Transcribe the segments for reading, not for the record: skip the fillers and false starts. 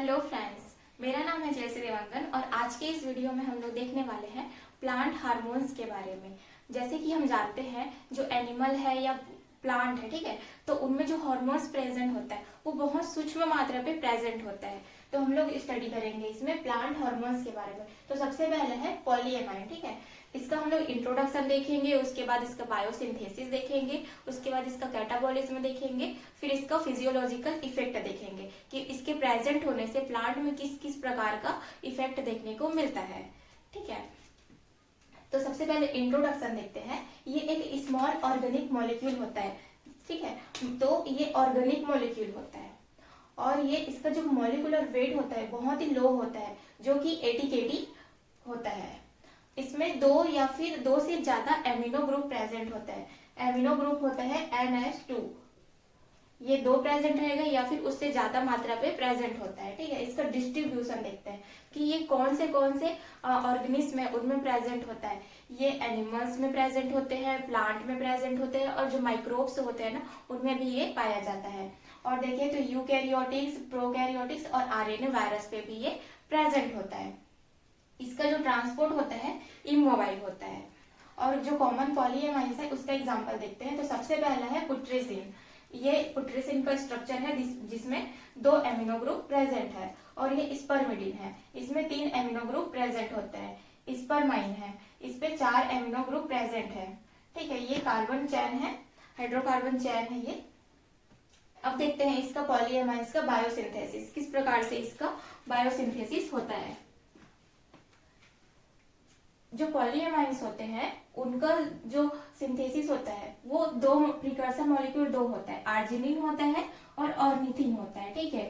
Hello friends, मेरा नाम है जयश्री देवांगन और आज के इस वीडियो में हम लोग देखने वाले हैं प्लांट हार्मोन्स के बारे में। जैसे कि हम जानते हैं जो एनिमल है या प्लांट है, ठीक है, तो उनमें जो हार्मोन्स प्रेजेंट होता है वो बहुत सूक्ष्म मात्रा पे प्रेजेंट होता है। तो हम लोग स्टडी करेंगे इसमें प्लांट हार्मोन्स के बारे में। तो सबसे पहले है पॉलीएमाइन, ठीक है, इसका हम लोग इंट्रोडक्शन देखेंगे, उसके बाद इसका बायोसिंथेसिस देखेंगे, उसके बाद इसका कैटाबॉलिज्म देखेंगे, फिर इसका फिजियोलॉजिकल इफेक्ट देखेंगे कि इसके प्रेजेंट होने से प्लांट में किस किस प्रकार का इफेक्ट देखने को मिलता है। ठीक है, तो सबसे पहले इंट्रोडक्शन देखते हैं। ये एक स्मॉल ऑर्गेनिक मॉलिक्यूल होता है, ठीक है, तो ये ऑर्गेनिक मॉलिक्यूल होता है और ये इसका जो मॉलिक्यूलर वेट होता है बहुत ही लो होता है, जो कि 80 kg होता है। इसमें दो या फिर दो से ज्यादा एमिनो ग्रुप प्रेजेंट होता है। एमिनो ग्रुप होता है NH2, ये दो प्रेजेंट रहेगा या फिर उससे ज्यादा मात्रा पे प्रेजेंट होता है। ठीक है, इसका डिस्ट्रीब्यूशन देखते हैं कि ये कौन से ऑर्गेनिज्म है उनमें प्रेजेंट होता है। ये एनिमल्स में प्रेजेंट होते हैं, प्लांट में प्रेजेंट होते हैं और जो माइक्रोब्स होते हैं ना उनमें भी ये पाया जाता है। और देखिए तो यूकैरियोटिक्स, प्रोकैरियोटिक्स और आरएनए वायरस पे भी ये प्रेजेंट होता है। इसका जो ट्रांसपोर्ट होता है इमोबाइल होता है। और जो कॉमन पॉलीएमाइन्स है उसका एग्जांपल देखते हैं। तो सबसे पहला है पुट्रेसिन। ये पुट्रेसिन का स्ट्रक्चर है जिसमें 2 एमिनो ग्रुप प्रेजेंट है। और ये स्पर्मिडीन है, इसमें 3 एमिनो ग्रुप प्रेजेंट होते हैं। स्पर्माइन है, इस पे 4 एमिनो ग्रुप प्रेजेंट है। ठीक है, ये कार्बन चैन है, हाइड्रोकार्बन चैन है ये। अब देखते हैं इसका पॉलीएमाइन्स का बायोसिंथेसिस, किस प्रकार से इसका बायोसिंथेसिस होता है। जो पॉलीएमाइन्स होते हैं उनका जो सिंथेसिस होता है वो दो प्रिकर्सर मॉलिक्यूल दो होता है, आर्जिनिन होता है और ऑर्निथिन होता है। ठीक है,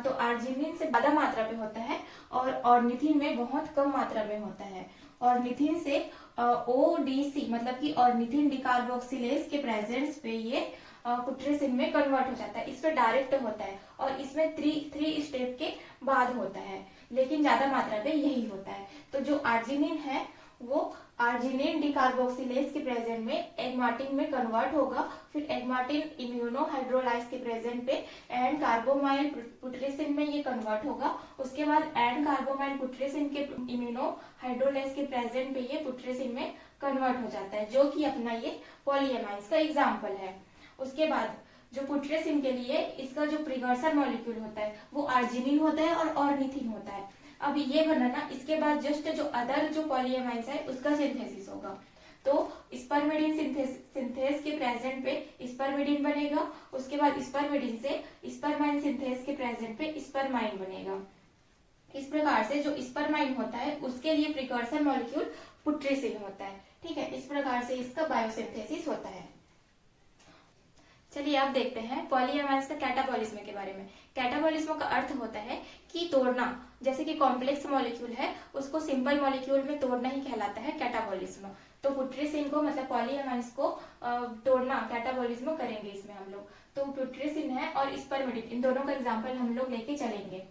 तो आर्जिनिन से ज्यादा मात्रा पे होता है और ऑर्निथिन में बहुत कम मात्रा में होता है। ऑर्निथिन से ODC मतलब कि ऑर्निथिन डिकार्बोक्सिलेज के प्रेजेंस पे ये पुट्रेसिन में कन्वर्ट हो जाता है। इस पे डायरेक्ट होता है और इसमें थ्री स्टेप के बाद होता है, लेकिन ज्यादा मात्रा पे यही होता है। तो जो आर्जिनिन है वो आर्जिनिन डिकार्बोक्सिलेज के प्रेजेंट में एगमार्टिन में कन्वर्ट होगा, फिर एगमार्टिन इम्यूनोहाइड्रोलाइज के प्रेजेंट पे एंड कार्बोमाइल पुट्रेसिन में ये कन्वर्ट होगा। उसके बाद एंड कार्बोमाइल पुट्रेसिन के इम्यूनोहाइड्रोलाइज के प्रेजेंट पे ये पुट्रेसिन में कन्वर्ट हो जाता है, जो कि अपना ये पॉलीएमाइन्स का एग्जाम्पल है। उसके बाद जो पुट्रेसिन के लिए इसका जो प्रिकर्सर मॉलिक्यूल होता है वो आर्जिनिन होता है और ऑर्निथिन होता है। अब ये बनाना, इसके बाद जस्ट जो अदर जो पॉलीएमाइन्स है उसका सिंथेसिस होगा। तो स्पर्मिडीन सिंथेस के प्रेजेंट पे स्पर्मिडीन बनेगा, उसके बाद स्पर्मिडीन से स्पर्माइन सिंथेस के प्रेजेंट पे स्पर्माइन बनेगा। इस प्रकार से जो स्पर्माइन होता है उसके लिए प्रिकर्सर मॉलिक्यूल पुट्रेसिन होता है। ठीक है, इस प्रकार से इसका बायोसिंथेसिस होता है। चलिए अब देखते हैं पॉलीएमाइन्स का कैटाबॉलिज्म के बारे में। कैटाबॉलिज्म का अर्थ होता है कि तोड़ना, जैसे कि कॉम्प्लेक्स मॉलिक्यूल है उसको सिंपल मॉलिक्यूल में तोड़ना ही कहलाता है कैटाबॉलिज्म। तो पुट्रेसिन को मतलब पॉलीएमाइन्स को तोड़ना कैटाबॉलिज्म करेंगे इसमें हम लोग। तो पुट्रेसिन है और स्पर्मिडीन, इन दोनों का एग्जाम्पल हम लोग लेके चलेंगे।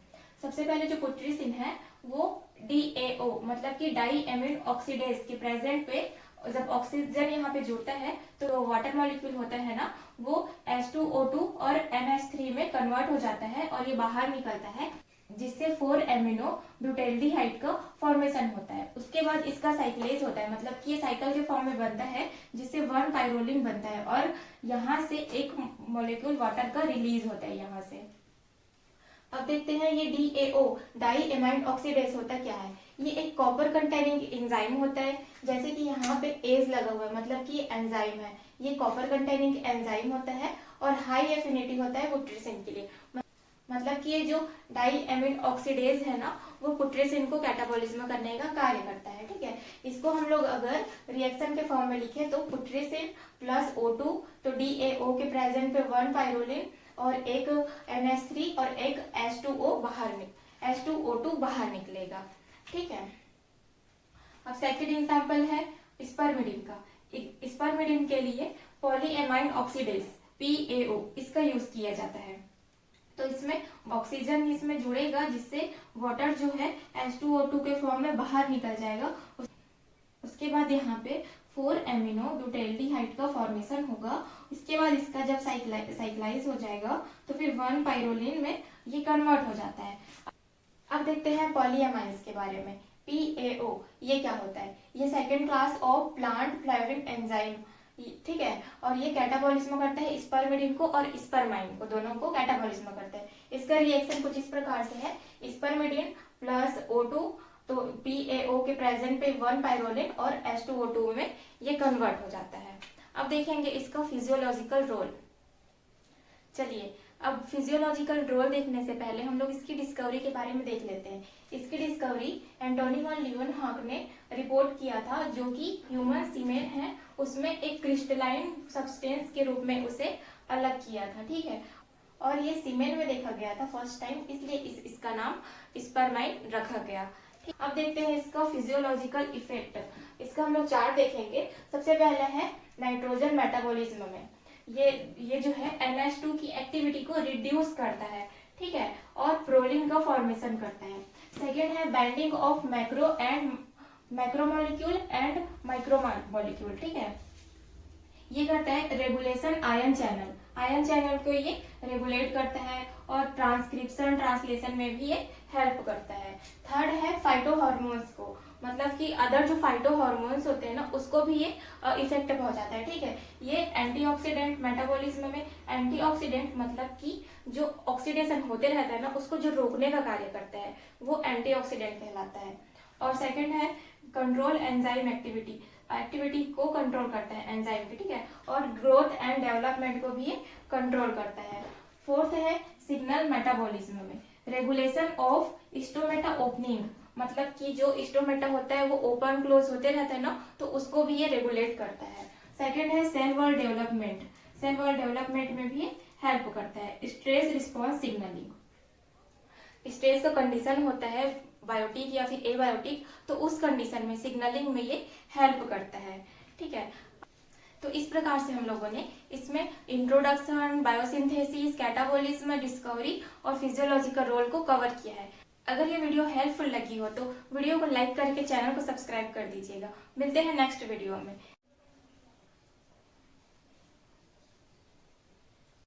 सबसे पहले जो पुट्रेसिन है वो DAO मतलब कि डाई एमिन ऑक्सीडेज के प्रेजेंट पे जब ऑक्सीजन यहाँ पे जुड़ता है तो वाटर मॉलिक्यूल होता है ना वो H2O2 और NH3 में कन्वर्ट हो जाता है और ये बाहर निकलता है, जिससे 4 एमिनो ब्यूटाल्डिहाइड का फॉर्मेशन होता है। उसके बाद इसका साइक्लेज होता है, मतलब कि ये साइकिल के फॉर्म में बनता है जिससे 1 पाइरोलिन बनता है और यहाँ से एक मॉलिक्यूल वाटर का रिलीज होता है यहाँ से। अब देखते हैं ये DAO डाई एमाइड ऑक्सीडेज होता क्या है। ये एक कॉपर कंटेनिंग एंजाइम होता है, जैसे कि यहाँ पे एज लगा हुआ है मतलब कि एंजाइम है। ये कॉपर कंटेनिंग एंजाइम होता है और हाई एफिनिटी होता है पुट्रेसिन के लिए। मतलब कि ये जो डाई एमिड ऑक्सीडेज है ना वो पुट्रेसिन को कैटाबॉलिज्म करने का कार्य करता है। ठीक है, इसको हम लोग अगर रिएक्शन के फॉर्म में लिखे तो पुट्रेसिन प्लस O2, तो DAO के प्रेजेंट पे 1 पाइरोलिन और एक NH3 और एक H2O2 बाहर निकलेगा। ठीक है, अब सेकंड एग्जांपल है स्पर्मिडीन का। स्पर्मिडीन के लिए पॉलीएमाइन ऑक्सीडेज PAO इसका यूज किया जाता है। तो इसमें ऑक्सीजन इसमें जुड़ेगा जिससे वाटर जो है H2O2 के फॉर्म में बाहर निकल जाएगा। उसके बाद यहाँ पे 4 एमिनो ब्यूटाल्डिहाइड का फॉर्मेशन होगा। इसके बाद इसका जब साइक्लाइज हो जाएगा तो फिर 1 पाइरोलिन में ये कन्वर्ट हो जाता है। अब देखते हैं पॉलीएमाइंस के बारे में। PAO ये क्या होता है? ये second class of plant flowering enzyme, ठीक है, और ये कैटाबॉलिज्म करता है स्पर्मिडीन को और स्पर्माइन को, दोनों को कैटाबॉलिज्म करता है। इसका रिएक्शन कुछ इस प्रकार से है, स्पर्मिडीन प्लस O2, तो PAO के प्रेजेंट पे 1 पायरोलिन और H2O2 में ये कन्वर्ट हो जाता है। अब देखेंगे इसका फिजियोलॉजिकल रोल। चलिए, अब फिजियोलॉजिकल रोल देखने से पहले हम लोग इसकी डिस्कवरी के बारे में देख लेते हैं। इसकी डिस्कवरी एंटोनी वॉन लीeuwenhoek ने रिपोर्ट किया था, जो कि ह्यूमन सीमेन है उसमें एक क्रिस्टलाइन सब्सटेंस के रूप में उसे अलग किया था, ठीक है, और ये सीमेन में देखा गया था फर्स्ट टाइम, इसलिए इसका नाम स्पर्माइन रखा गया। अब देखते हैं इसका फिजियोलॉजिकल इफेक्ट। इसका हम लोग चार्ट देखेंगे। सबसे पहला है नाइट्रोजन मेटाबॉलिज्म में ये जो है NH2 की एक्टिविटी को रिड्यूस करता है, ठीक है, और प्रोलिन का फॉर्मेशन करता है। सेकेंड है binding of macromolecule and micromolecule, ठीक है, ये करता है रेगुलेशन आयन चैनल को ये रेगुलेट करता है और ट्रांसक्रिप्शन ट्रांसलेशन में भी ये हेल्प करता है। थर्ड है फाइटो हार्मोन्स को, मतलब कि अदर जो फाइटो हार्मोन्स होते हैं ना उसको भी ये इफेक्ट पहुंचाता है, ठीक है। ये एंटीऑक्सीडेंट, मेटाबॉलिज्म में एंटीऑक्सीडेंट मतलब कि जो ऑक्सीडेशन होते रहता है ना उसको जो रोकने का कार्य करता है वो एंटीऑक्सीडेंट कहलाता है। और सेकंड है कंट्रोल एंजाइम एक्टिविटी को कंट्रोल करता है एंजाइम की, ठीक है, और ग्रोथ एंड डेवलपमेंट को भी ये कंट्रोल करता है। फोर्थ है सिग्नल मेटाबॉलिज्म में रेगुलेशन ऑफ स्टोमेटा ओपनिंग, मतलब कि जो स्टोमेटा होता है वो ओपन क्लोज होते रहता है ना, तो उसको भी ये रेगुलेट करता है। सेकेंड है सेल वॉल डेवलपमेंट में भी हेल्प करता है। स्ट्रेस रिस्पॉन्स सिग्नलिंग, स्ट्रेस का कंडीशन होता है बायोटिक या फिर एबायोटिक, तो उस कंडीशन में सिग्नलिंग में ये हेल्प करता है, ठीक है। तो इस प्रकार से हम लोगों ने इसमें इंट्रोडक्शन, बायोसिंथेसिस, कैटाबॉलिज्म, डिस्कवरी और फिजियोलॉजिकल रोल को कवर किया है। अगर ये वीडियो हेल्पफुल लगी हो तो वीडियो को लाइक करके चैनल को सब्सक्राइब कर दीजिएगा। मिलते हैं नेक्स्ट वीडियो में।